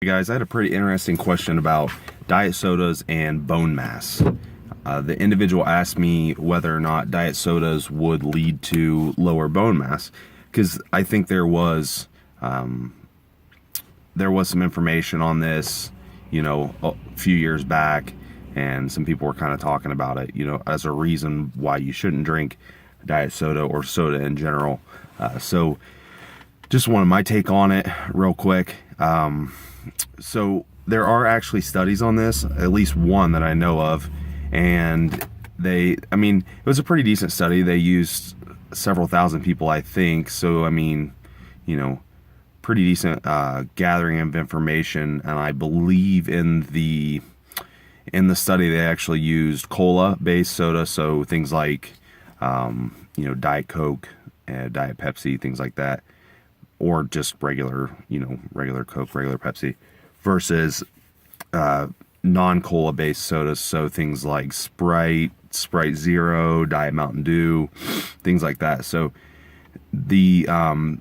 Hey guys, I had a pretty interesting question about diet sodas and bone mass. The individual asked me whether or not diet sodas would lead to lower bone mass, because I think there was some information on this, a few years back, and some people were kind of talking about it, as a reason why you shouldn't drink diet soda or soda in general. So just wanted my take on it real quick. So there are actually studies on this, at least one that I know of, and it was a pretty decent study. They used several thousand people, I think. So, pretty decent gathering of information. And I believe in the study, they actually used cola-based soda. So things like, Diet Coke, Diet Pepsi, things like that. Or just regular Coke, regular Pepsi, versus non-cola based sodas. So things like Sprite Zero, Diet Mountain Dew, things like that. So from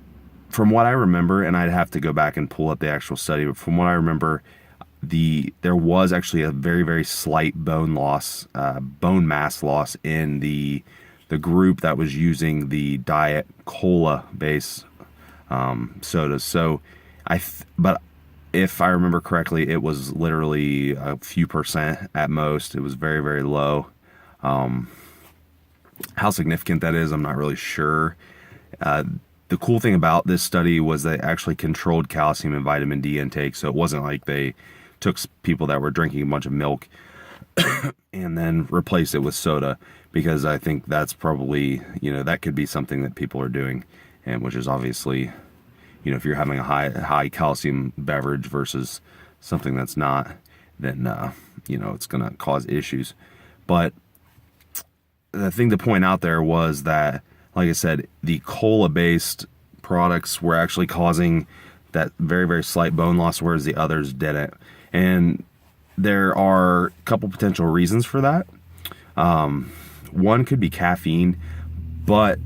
what I remember, and I'd have to go back and pull up the actual study, but from what I remember, there was actually a very, very slight bone mass loss in the group that was using the Diet Cola based sodas. So but if I remember correctly, it was literally a few percent at most. It was very, very low. How significant that is, I'm not really sure. The cool thing about this study was they actually controlled calcium and vitamin D intake. So it wasn't like they took people that were drinking a bunch of milk and then replaced it with soda, because I think that's probably, that could be something that people are doing. And which is obviously, if you're having a high calcium beverage versus something that's not, then, it's going to cause issues. But the thing to point out there was that, like I said, the cola-based products were actually causing that very, very slight bone loss, whereas the others didn't. And there are a couple potential reasons for that. One could be caffeine, but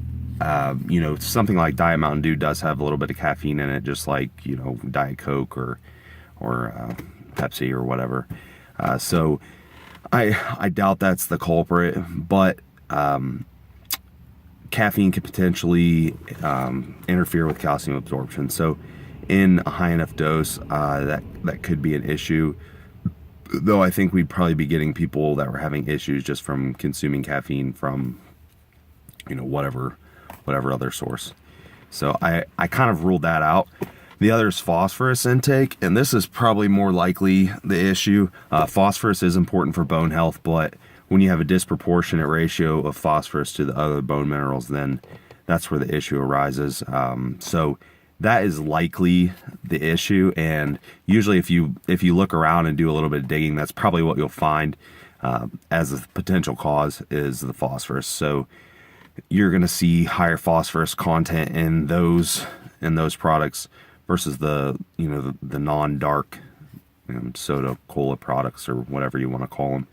something like Diet Mountain Dew does have a little bit of caffeine in it, just like, Diet Coke or Pepsi or whatever. So I doubt that's the culprit, but caffeine could potentially interfere with calcium absorption. So in a high enough dose, that could be an issue. Though I think we'd probably be getting people that were having issues just from consuming caffeine from, whatever other source. So I kind of ruled that out. The other is phosphorus intake, and this is probably more likely the issue. Phosphorus is important for bone health, but when you have a disproportionate ratio of phosphorus to the other bone minerals, then that's where the issue arises. So that is likely the issue, and usually if you look around and do a little bit of digging, that's probably what you'll find as a potential cause is the phosphorus. So you're going to see higher phosphorus content in those products versus the non-dark soda, cola products, or whatever you want to call them.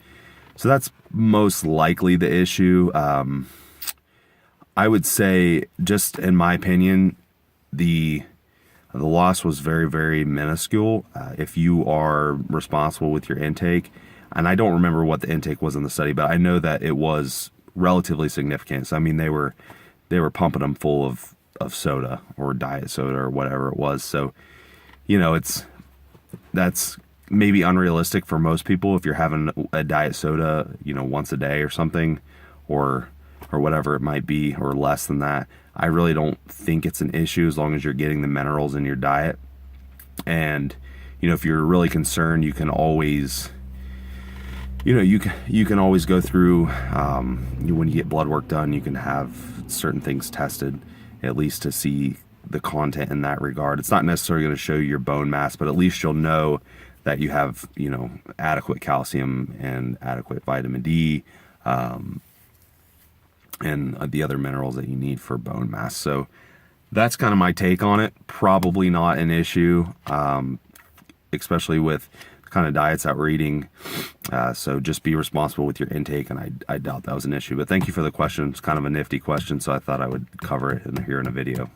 So that's most likely the issue. I would say, just in my opinion, the loss was very, very minuscule. If you are responsible with your intake, and I don't remember what the intake was in the study, but I know that it was relatively significant. So they were pumping them full of soda or diet soda or whatever it was. So that's maybe unrealistic for most people if you're having a diet soda once a day or something, or whatever it might be, or less than that. I really don't think it's an issue as long as you're getting the minerals in your diet. And if you're really concerned, you can always you can always go through, when you get blood work done, you can have certain things tested, at least to see the content in that regard. It's not necessarily going to show you your bone mass, but at least you'll know that you have, adequate calcium and adequate vitamin D, and the other minerals that you need for bone mass. So that's kind of my take on it. Probably not an issue, especially with kind of diets that we're eating. So just be responsible with your intake, and I doubt that was an issue. But thank you for the question. It's kind of a nifty question, so I thought I would cover it here in a video.